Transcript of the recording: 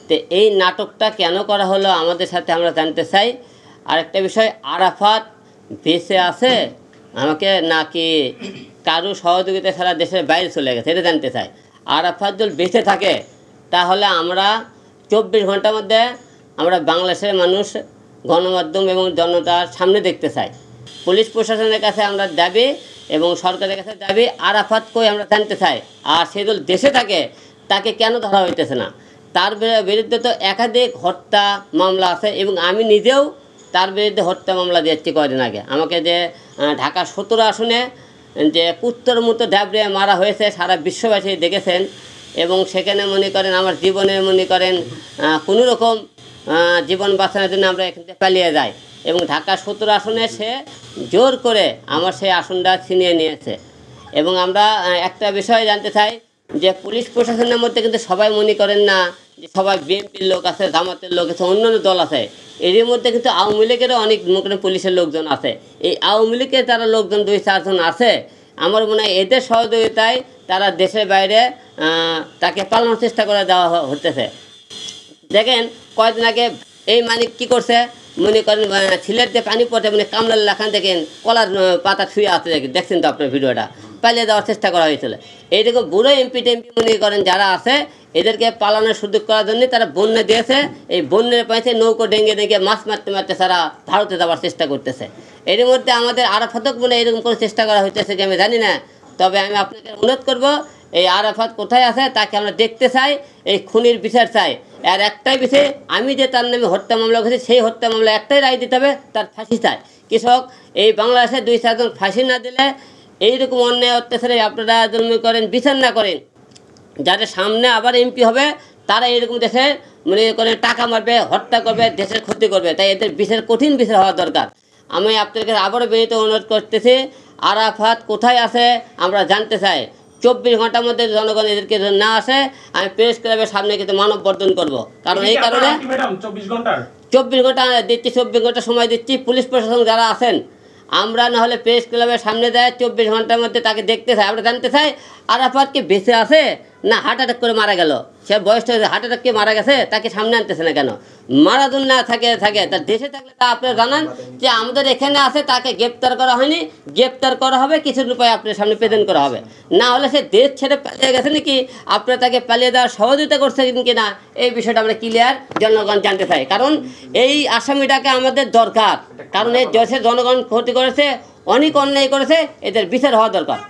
তো এই নাটকটা কেন করা হলো আমাদের সাথে আমরা জানতে চাই। আরেকটা বিষয়, আরাফাত বেঁচে আছে আমাকে নাকি কারো সহযোগিতা ছাড়া দেশের বাইরে চলে গেছে এটা জানতে চাই। আরাফাত যদি বেঁচে থাকে তাহলে আমরা 24 ঘন্টার মধ্যে আমরা বাংলাদেশের মানুষ গণমাধ্যম এবং জনতার সামনে দেখতে চাই। পুলিশ প্রশাসনের কাছে আমরা দাবি এবং সরকারের কাছে দাবি, আরাফাত কই আমরা জানতে চাই। আর সে যদি দেশে থাকে তাকে কেন ধরা হইতেছে না? তার বিরুদ্ধে তো একাধিক হত্যা মামলা আছে এবং আমি নিজেও তার বিরুদ্ধে হত্যা মামলা দিয়েছি কয়দিন আগে। আমাকে যে ঢাকা 17 আসনে যে কুত্তর মতো ডাবড়ে মারা হয়েছে সারা বিশ্ববাসী দেখেছেন, এবং সেখানে মনে করেন আমার জীবনে মনে করেন কোনো রকম জীবন বাঁচানোর জন্য আমরা এখান থেকে পালিয়ে যাই, এবং ঢাকা 17 আসনে সে জোর করে আমার সেই আসনটা ছিনিয়ে নিয়েছে। এবং আমরা একটা বিষয় জানতে চাই যে পুলিশ প্রশাসনের মধ্যে কিন্তু সবাই মনে করেন না যে সবাই বিএনপির লোক আছে, জামাতের লোক আছে, অন্যান্য দল আছে। এর মধ্যে কিন্তু আওয়ামী লীগেরও অনেক পুলিশের লোকজন আছে। এই আওয়ামী লীগের যারা লোকজন 2-4 জন আছে, আমার মনে হয় এদের সহযোগিতায় তারা দেশের বাইরে তাকে পালানোর চেষ্টা করে দেওয়া হতেছে। দেখেন কয়েকদিন আগে এই মানিক কী করছে, মনে করেন ছিলের যে পানি পড়ে মানে কামলার লাখান দেখেন কলার পাতা ছুঁয়ে আছে, দেখছেন তো আপনার ভিডিওটা, পালিয়ে দেওয়ার চেষ্টা করা হয়েছিল। এইরকম বুড়ো এমপি টেমপি মনে করেন যারা আছে এদেরকে পালানোর সুযোগ করার জন্য তারা বন্যা দিয়েছে। এই বন্যার পাইছে নৌকো ডেঙ্গে ডেঙ্গে মাছ মারতে মারতে তারা ভারতে যাওয়ার চেষ্টা করতেছে। এর মধ্যে আমাদের আরাফাতক মনে এরকম কোনো চেষ্টা করা হইতেছে কি আমি জানি না। তবে আমি আপনাকে অনুরোধ করব, এই আরাফাত কোথায় আছে তাকে আমরা দেখতে চাই, এই খুনির বিচার চাই। আর একটাই বিষয়, আমি যে তার নামে হত্যা মামলা করেছি সেই হত্যা মামলা একটাই রায় দিতে হবে, তার ফাঁসি চাই। কৃষক এই বাংলাদেশে 2-4 জন ফাঁসি না দিলে এইরকম অন্যায় অত্যাচারে আপনারা জন্ম করেন বিচার না করেন, যাদের সামনে আবার এমপি হবে তারা এরকম দেশে মনে করেন টাকা মারবে, হত্যা করবে, দেশের ক্ষতি করবে। তাই এদের বিচার কঠিন বিচার হওয়া দরকার। আমি আপনাদের আবারও বিনীত অনুরোধ করতেছি, আরাফাত কোথায় আছে আমরা জানতে চাই। 24 ঘন্টার মধ্যে জনগণ এদেরকে না আসে আমি প্রেস ক্লাবের সামনে কিন্তু মানববন্ধন করব। কারণ এই কারণে 24 ঘন্টা দিচ্ছি, 24 ঘন্টা সময় দিচ্ছি। পুলিশ প্রশাসন যারা আছেন আমরা না হলে প্রেস ক্লাবের সামনে যায় 24 ঘন্টার মধ্যে তাকে দেখতে চাই, আমরা জানতে চাই আরাফাত কি বেঁচে আছে না হার্ট অ্যাটাক করে মারা গেল। সে বয়সটা হার্ট অ্যাটাক করে মারা গেছে, তাকে সামনে আনতেছে না কেন? মারাদুন না থাকে তার দেশে থাকলে তা আপনারা জানান যে আমাদের এখানে আছে, তাকে গ্রেপ্তার করা হয়নি, গ্রেপ্তার করা হবে, কিছু উপায় আপনার সামনে প্রেজেন্ট করা হবে। না হলে সে দেশ ছেড়ে পালিয়ে গেছে নাকি, আপনারা তাকে পালিয়ে দেওয়ার সহযোগিতা করছে কি না, এই বিষয়টা আমরা ক্লিয়ার জনগণ জানতে চাই। কারণ এই আসামিটাকে আমাদের দরকার, কারণ এই দেশের জনগণ ক্ষতি করেছে, অনেক অন্যায় করেছে, এদের বিচার হওয়া দরকার।